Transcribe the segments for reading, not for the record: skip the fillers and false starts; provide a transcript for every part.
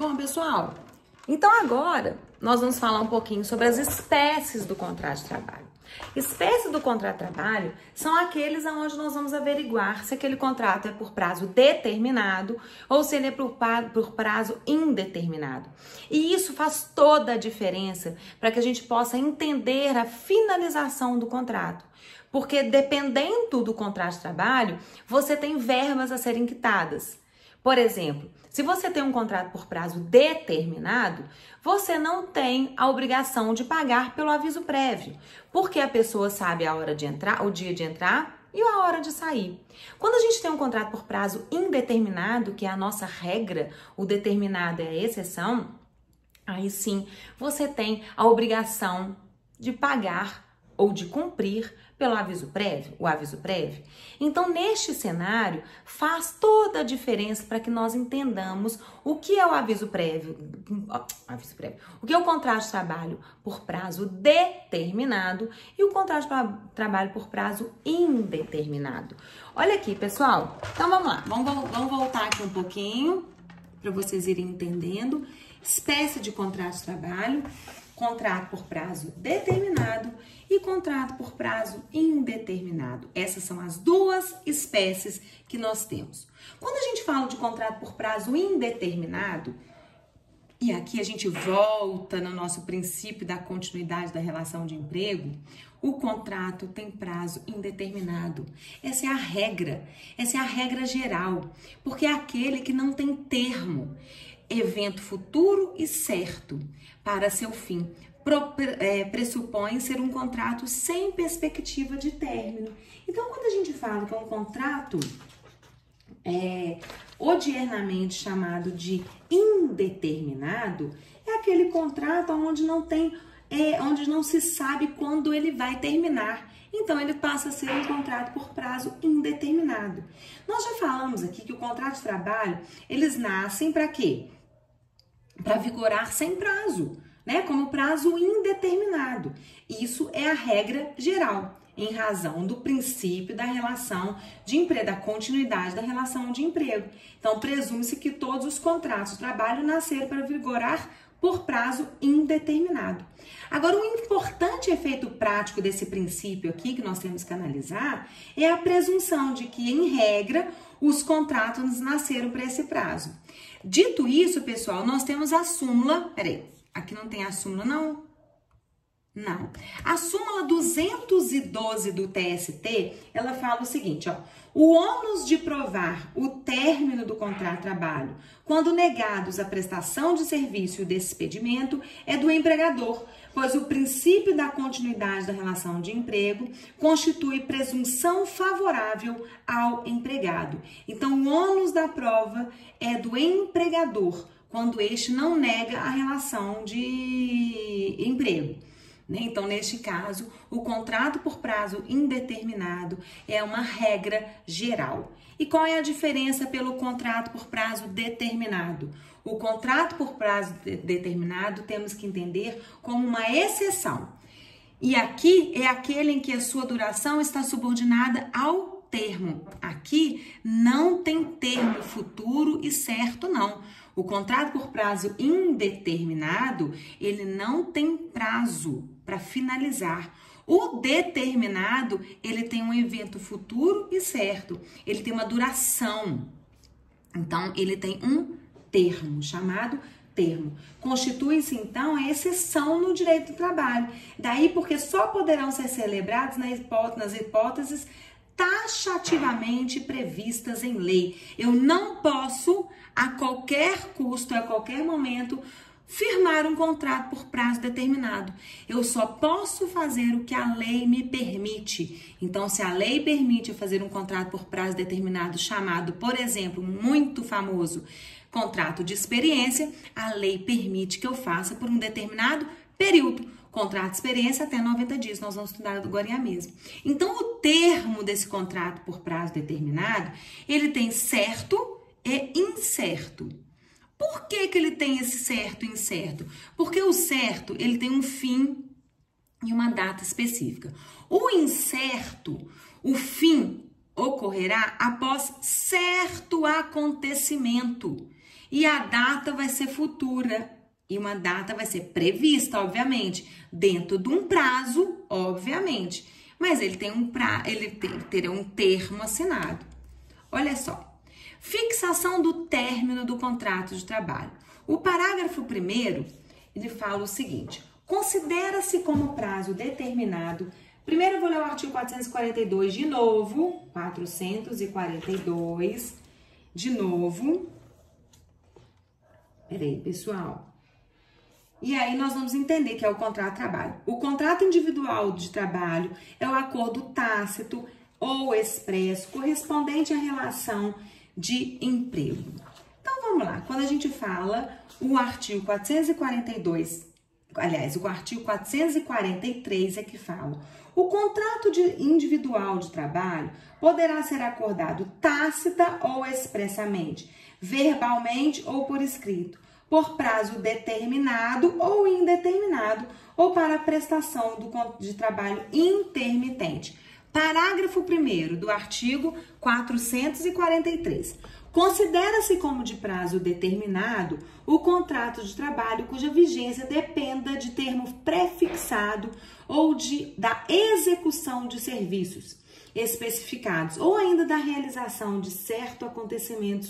Bom, pessoal, então agora nós vamos falar um pouquinho sobre as espécies do contrato de trabalho. Espécies do contrato de trabalho são aqueles onde nós vamos averiguar se aquele contrato é por prazo determinado ou se ele é por prazo indeterminado. E isso faz toda a diferença para que a gente possa entender a finalização do contrato. Porque dependendo do contrato de trabalho, você tem verbas a serem quitadas. Por exemplo, se você tem um contrato por prazo determinado, você não tem a obrigação de pagar pelo aviso prévio, porque a pessoa sabe a hora de entrar, o dia de entrar e a hora de sair. Quando a gente tem um contrato por prazo indeterminado, que é a nossa regra, o determinado é a exceção, aí sim você tem a obrigação de pagar ou de cumprir pelo aviso prévio, o aviso prévio. Então, neste cenário, faz toda a diferença para que nós entendamos o que é o aviso prévio, o que é o contrato de trabalho por prazo determinado e o contrato de trabalho por prazo indeterminado. Olha aqui, pessoal. Então, vamos lá. Vamos voltar aqui um pouquinho para vocês irem entendendo. Espécie de contrato de trabalho, contrato por prazo determinado e contrato por prazo indeterminado. Essas são as duas espécies que nós temos. Quando a gente fala de contrato por prazo indeterminado, e aqui a gente volta no nosso princípio da continuidade da relação de emprego, o contrato tem prazo indeterminado. Essa é a regra geral, porque é aquele que não tem termo, evento futuro e certo para seu fim. Pressupõe ser um contrato sem perspectiva de término. Então, quando a gente fala que é um contrato odiernamente chamado de indeterminado, é aquele contrato onde onde não se sabe quando ele vai terminar. Então, ele passa a ser um contrato por prazo indeterminado. Nós já falamos aqui que o contrato de trabalho, eles nascem para quê? Para vigorar sem prazo, né? Como prazo indeterminado. Isso é a regra geral, em razão do princípio da relação de emprego, da continuidade da relação de emprego. Então, presume-se que todos os contratos de trabalho nasceram para vigorar por prazo indeterminado. Agora, um importante efeito prático desse princípio aqui, que nós temos que analisar, é a presunção de que, em regra, os contratos nasceram para esse prazo. Dito isso, pessoal, nós temos a súmula, peraí, aqui não tem a súmula, não? Não. A súmula 212 do TST, ela fala o seguinte, ó, o ônus de provar o término do contrato de trabalho, quando negados a prestação de serviço e o despedimento, é do empregador, pois o princípio da continuidade da relação de emprego constitui presunção favorável ao empregado. Então, o ônus da prova é do empregador, quando este não nega a relação de emprego. Então, neste caso, o contrato por prazo indeterminado é uma regra geral. E qual é a diferença pelo contrato por prazo determinado? O contrato por prazo determinado temos que entender como uma exceção. E aqui é aquele em que a sua duração está subordinada ao termo. Aqui não tem termo futuro e certo, não. O contrato por prazo indeterminado, ele não tem prazo para finalizar. O determinado, ele tem um evento futuro e certo. Ele tem uma duração. Então, ele tem um termo, chamado termo. Constitui-se, então, a exceção no direito do trabalho. Daí, porque só poderão ser celebrados nas hipóteses taxativamente previstas em lei. Eu não posso, a qualquer custo, a qualquer momento, firmar um contrato por prazo determinado. Eu só posso fazer o que a lei me permite. Então, se a lei permite fazer um contrato por prazo determinado, chamado, por exemplo, muito famoso, contrato de experiência, a lei permite que eu faça por um determinado período. Contrato de experiência até 90 dias, nós vamos estudar agora mesmo. Então, o termo desse contrato por prazo determinado, ele tem certo e incerto. Por que ele tem esse certo e incerto? Porque o certo, ele tem um fim e uma data específica. O incerto, o fim ocorrerá após certo acontecimento. E a data vai ser futura. E uma data vai ser prevista, obviamente, dentro de um prazo, obviamente. Mas ele terá um termo assinado. Olha só. Fixação do término do contrato de trabalho. O parágrafo 1º, ele fala o seguinte: considera-se como prazo determinado. Primeiro eu vou ler o artigo 442 de novo. 442 de novo. Peraí, pessoal. E aí nós vamos entender que é o contrato de trabalho. O contrato individual de trabalho é o acordo tácito ou expresso correspondente à relação de emprego. Então vamos lá. Quando a gente fala o artigo 442, aliás, o artigo 443 é que fala: o contrato individual de trabalho poderá ser acordado tácita ou expressamente, verbalmente ou por escrito, por prazo determinado ou indeterminado, ou para a prestação de trabalho intermitente. Parágrafo 1º do artigo 443. Considera-se como de prazo determinado o contrato de trabalho cuja vigência dependa de termo prefixado ou da execução de serviços especificados, ou ainda da realização de certo acontecimento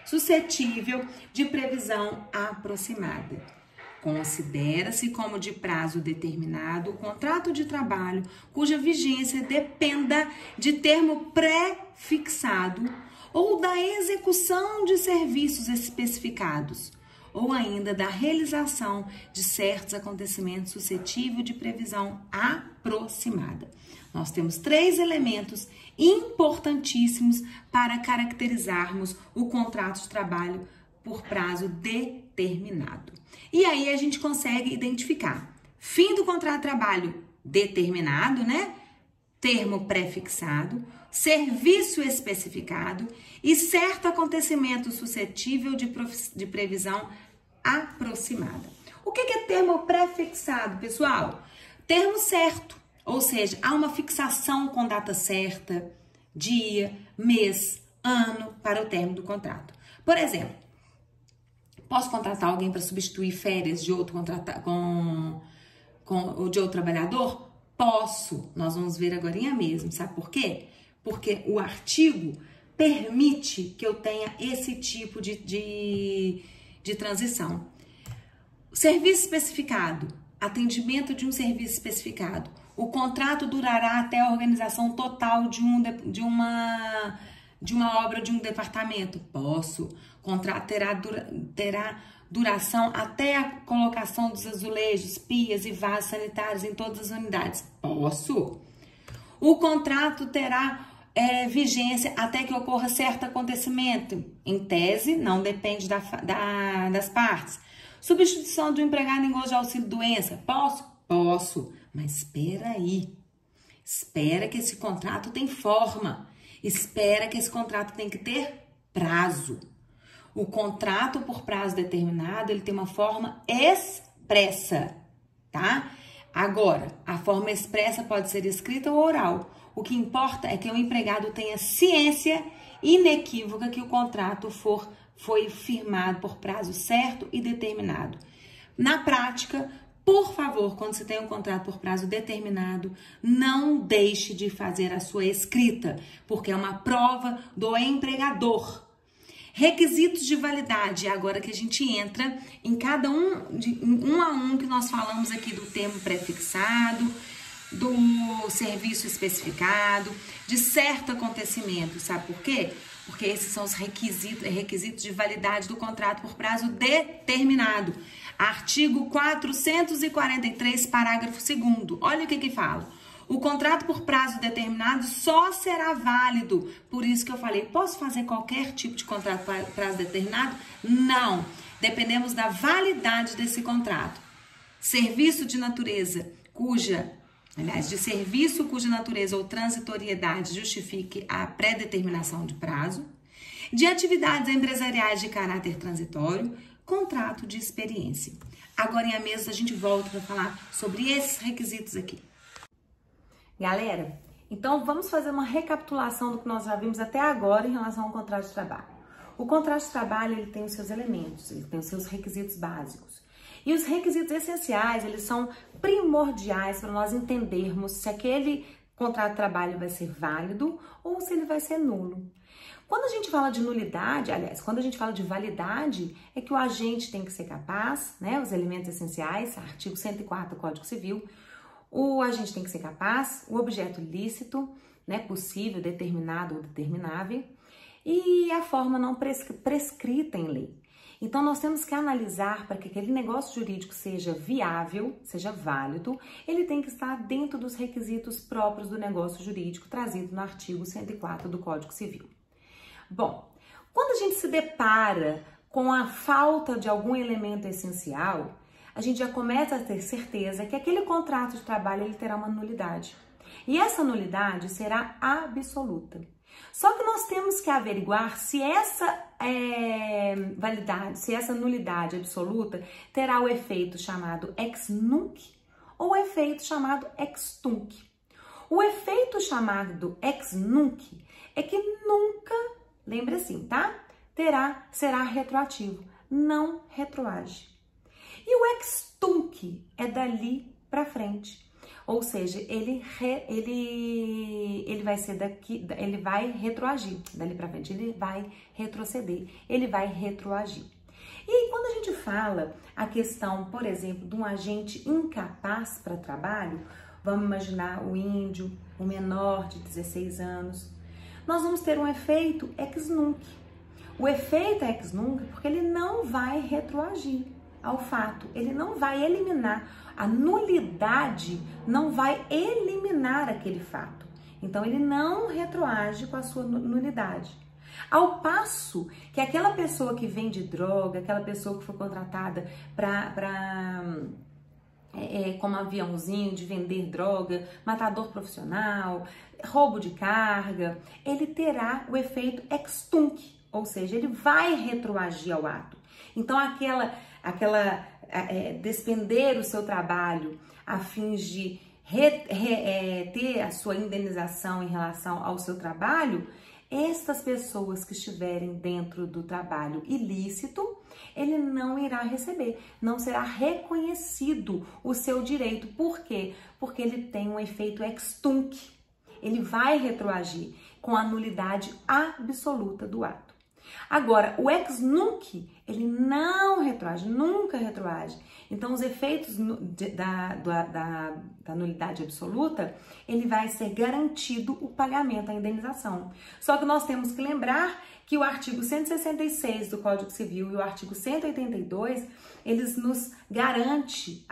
suscetível de previsão aproximada. Considera-se como de prazo determinado o contrato de trabalho cuja vigência dependa de termo pré-fixado ou da execução de serviços especificados, ou ainda da realização de certos acontecimentos suscetível de previsão aproximada. Nós temos 3 elementos importantíssimos para caracterizarmos o contrato de trabalho por prazo determinado. E aí a gente consegue identificar fim do contrato de trabalho determinado, né? Termo prefixado, serviço especificado e certo acontecimento suscetível de previsão aproximada. O que é termo prefixado, pessoal? Termo certo, ou seja, há uma fixação com data certa, dia, mês, ano para o término do contrato. Por exemplo, posso contratar alguém para substituir férias de outro de outro trabalhador? Posso. Nós vamos ver agorinha mesmo. Sabe por quê? Porque o artigo permite que eu tenha esse tipo de transição. Serviço especificado. Atendimento de um serviço especificado. O contrato durará até a organização total de uma obra de um departamento. Posso. O contrato terá duração até a colocação dos azulejos, pias e vasos sanitários em todas as unidades. Posso. O contrato terá vigência até que ocorra certo acontecimento. Em tese, não depende das partes. Substituição do empregado em gozo de auxílio-doença. Posso? Posso. Mas espera aí. Espera que esse contrato tem forma. Espera que esse contrato tem que ter prazo. O contrato por prazo determinado, ele tem uma forma expressa, tá? Agora, a forma expressa pode ser escrita ou oral. O que importa é que o empregado tenha ciência inequívoca que o contrato foi firmado por prazo certo e determinado. Na prática, por favor, quando você tem um contrato por prazo determinado, não deixe de fazer a sua escrita, porque é uma prova do empregador. Requisitos de validade, agora que a gente entra em cada um a um que nós falamos aqui do termo prefixado, do serviço especificado, de certo acontecimento. Sabe por quê? Porque esses são os requisitos de validade do contrato por prazo determinado. Artigo 443, parágrafo 2º. Olha o que fala. O contrato por prazo determinado só será válido. Por isso que eu falei, posso fazer qualquer tipo de contrato por prazo determinado? Não. Dependemos da validade desse contrato. Serviço de natureza de serviço cuja natureza ou transitoriedade justifique a pré-determinação de prazo. De atividades empresariais de caráter transitório, contrato de experiência. Agora em a mesa a gente volta para falar sobre esses requisitos aqui. Galera, Então, vamos fazer uma recapitulação do que nós já vimos até agora em relação ao contrato de trabalho. O contrato de trabalho, ele tem os seus elementos, ele tem os seus requisitos básicos. E os requisitos essenciais, eles são primordiais para nós entendermos se aquele contrato de trabalho vai ser válido ou se ele vai ser nulo. Quando a gente fala de nulidade, aliás, quando a gente fala de validade, é que o agente tem que ser capaz, né, os elementos essenciais, artigo 104 do Código Civil, o agente tem que ser capaz, o objeto lícito, né, possível, determinado ou determinável, e a forma não prescrita em lei. Então, nós temos que analisar para que aquele negócio jurídico seja viável, seja válido, ele tem que estar dentro dos requisitos próprios do negócio jurídico trazido no artigo 104 do Código Civil. Bom, quando a gente se depara com a falta de algum elemento essencial, a gente já começa a ter certeza que aquele contrato de trabalho ele terá uma nulidade. E essa nulidade será absoluta. Só que nós temos que averiguar se essa validade, se essa nulidade absoluta terá o efeito chamado ex nunc ou o efeito chamado ex tunc. O efeito chamado ex nunc é que nunca, lembre assim, tá? Será retroativo, não retroage. E o ex tunc é dali para frente. Ou seja, ele vai ser daqui, ele vai retroagir, dali para frente, ele vai retroceder, ele vai retroagir. E aí, quando a gente fala a questão, por exemplo, de um agente incapaz para trabalho, vamos imaginar o índio, o menor de 16 anos, nós vamos ter um efeito ex nunc. O efeito ex nunc é porque ele não vai retroagir ao fato, ele não vai eliminar, a nulidade não vai eliminar aquele fato. Então, ele não retroage com a sua nulidade. Ao passo que aquela pessoa que vende droga, aquela pessoa que foi contratada como aviãozinho de vender droga, matador profissional, roubo de carga, ele terá o efeito ex tunc, ou seja, ele vai retroagir ao ato. Então, despender o seu trabalho a fim de ter a sua indenização em relação ao seu trabalho, estas pessoas que estiverem dentro do trabalho ilícito, ele não irá receber, não será reconhecido o seu direito. Por quê? Porque ele tem um efeito ex tunc, ele vai retroagir com a nulidade absoluta do ato. Agora, o ex nunc, ele não retroage, nunca retroage. Então, os efeitos da nulidade absoluta, ele vai ser garantido o pagamento, a indenização. Só que nós temos que lembrar que o artigo 166 do Código Civil e o artigo 182, eles nos garantem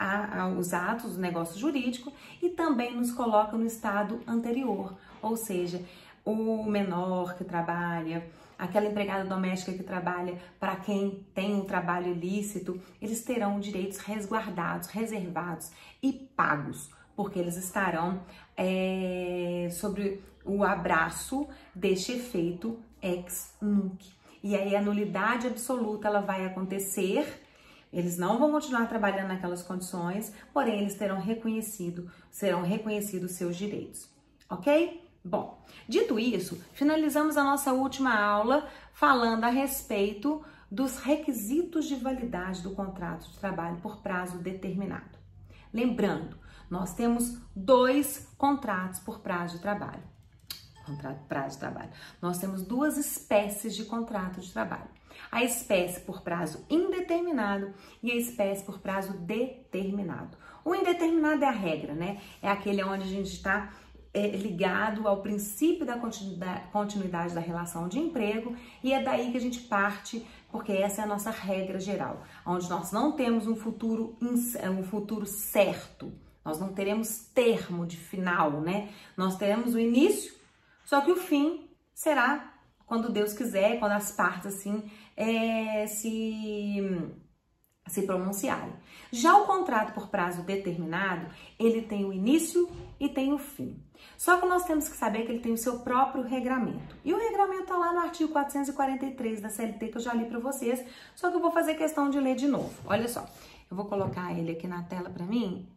os atos do negócio jurídico e também nos colocam no estado anterior, ou seja, o menor que trabalha, aquela empregada doméstica que trabalha para quem tem um trabalho ilícito, eles terão direitos resguardados, reservados e pagos, porque eles estarão sobre o abraço deste efeito ex nunc. E aí a nulidade absoluta ela vai acontecer, eles não vão continuar trabalhando naquelas condições, porém eles serão reconhecidos seus direitos, ok? Bom, dito isso, finalizamos a nossa última aula falando a respeito dos requisitos de validade do contrato de trabalho por prazo determinado. Lembrando, nós temos 2 contratos por prazo de trabalho. Nós temos 2 espécies de contrato de trabalho. A espécie por prazo indeterminado e a espécie por prazo determinado. O indeterminado é a regra, né? É aquele onde a gente está ligado ao princípio da continuidade da relação de emprego e é daí que a gente parte, porque essa é a nossa regra geral, onde nós não temos um futuro certo, nós não teremos termo de final, né? Nós teremos o início, só que o fim será quando Deus quiser, quando as partes assim se pronunciarem. Já o contrato por prazo determinado, ele tem o início e tem o fim. Só que nós temos que saber que ele tem o seu próprio regramento. E o regramento está lá no artigo 443 da CLT, que eu já li para vocês, só que eu vou fazer questão de ler de novo. Olha só, eu vou colocar ele aqui na tela para mim.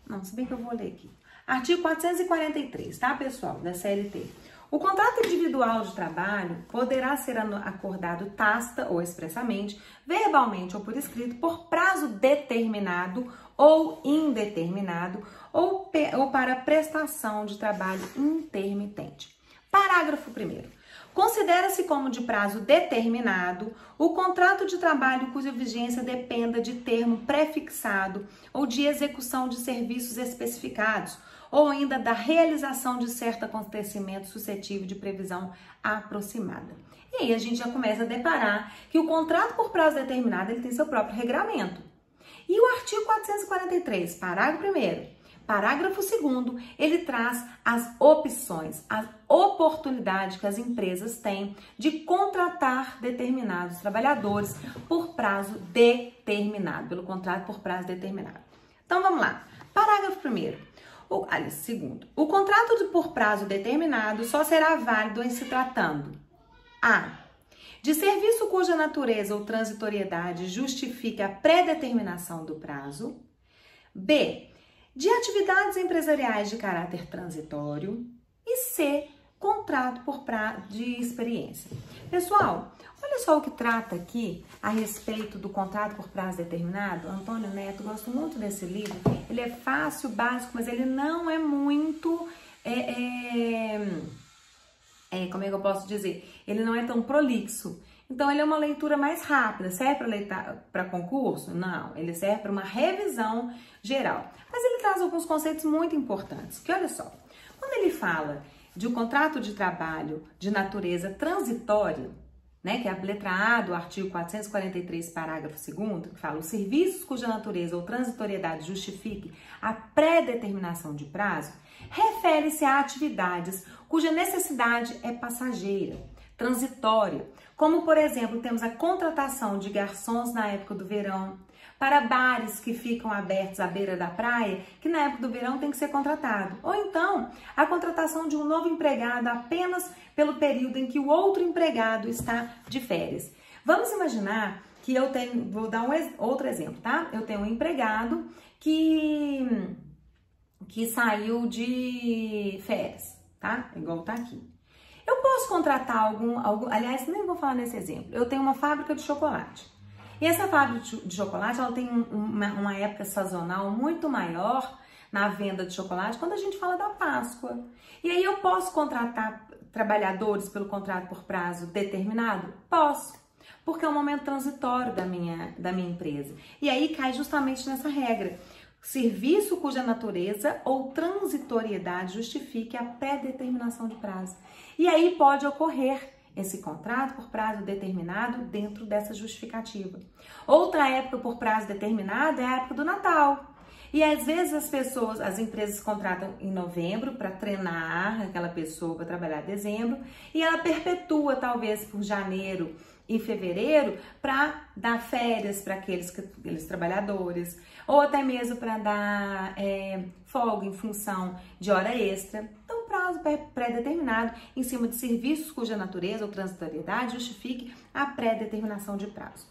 Não, se bem que eu vou ler aqui. Artigo 443, tá, pessoal, da CLT. O contrato individual de trabalho poderá ser acordado tácita ou expressamente, verbalmente ou por escrito, por prazo determinado ou indeterminado ou para prestação de trabalho intermitente. Parágrafo 1º. Considera-se como de prazo determinado o contrato de trabalho cuja vigência dependa de termo prefixado ou de execução de serviços especificados, ou ainda da realização de certo acontecimento suscetível de previsão aproximada. E aí a gente já começa a deparar que o contrato por prazo determinado ele tem seu próprio regramento. E o artigo 443, parágrafo 1º, parágrafo 2º, ele traz as opções, a oportunidade que as empresas têm de contratar determinados trabalhadores por prazo determinado, pelo contrato por prazo determinado. Então vamos lá, parágrafo 1º. Segundo, o contrato por prazo determinado só será válido em se tratando a. de serviço cuja natureza ou transitoriedade justifique a pré-determinação do prazo. B. De atividades empresariais de caráter transitório. E C. Contrato por prazo de experiência. Pessoal, olha só o que trata aqui a respeito do contrato por prazo determinado. Antônio Neto, gosto muito desse livro. Ele é fácil, básico, mas ele não é muito... como é que eu posso dizer? Ele não é tão prolixo. Então, ele é uma leitura mais rápida. Serve para concurso? Não. Ele serve para uma revisão geral. Mas ele traz alguns conceitos muito importantes. Que olha só, quando ele fala de um contrato de trabalho de natureza transitória, né, que é a letra A do artigo 443, parágrafo 2º, que fala os serviços cuja natureza ou transitoriedade justifique a pré-determinação de prazo, refere-se a atividades cuja necessidade é passageira, transitória, como, por exemplo, temos a contratação de garçons na época do verão, para bares que ficam abertos à beira da praia, que na época do verão tem que ser contratado. Ou então, a contratação de um novo empregado apenas pelo período em que o outro empregado está de férias. Vamos imaginar que eu tenho, vou dar outro exemplo, tá? Eu tenho um empregado que saiu de férias, tá? Igual tá aqui. Eu posso contratar aliás, nem vou falar nesse exemplo. Eu tenho uma fábrica de chocolate. E essa fábrica de chocolate, ela tem uma época sazonal muito maior na venda de chocolate quando a gente fala da Páscoa. E aí eu posso contratar trabalhadores pelo contrato por prazo determinado? Posso, porque é um momento transitório da minha empresa. E aí cai justamente nessa regra. Serviço cuja natureza ou transitoriedade justifique a pré-determinação de prazo. E aí pode ocorrer esse contrato por prazo determinado dentro dessa justificativa. Outra época por prazo determinado é a época do Natal. E às vezes as empresas contratam em novembro para treinar aquela pessoa para trabalhar em dezembro e ela perpetua talvez por janeiro e fevereiro para dar férias para aqueles trabalhadores ou até mesmo para dar folga em função de hora extra. Então, prazo pré-determinado em cima de serviços cuja natureza ou transitoriedade justifique a pré-determinação de prazo.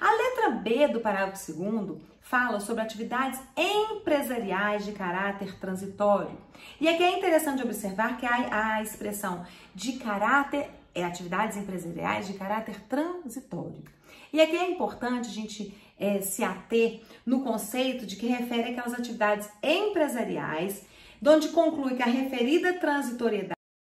A letra B do parágrafo 2º fala sobre atividades empresariais de caráter transitório. E aqui é interessante observar que a expressão de caráter atividades empresariais de caráter transitório. E aqui é importante a gente se ater no conceito de que refere aquelas atividades empresariais, onde conclui que a referida transitoriedade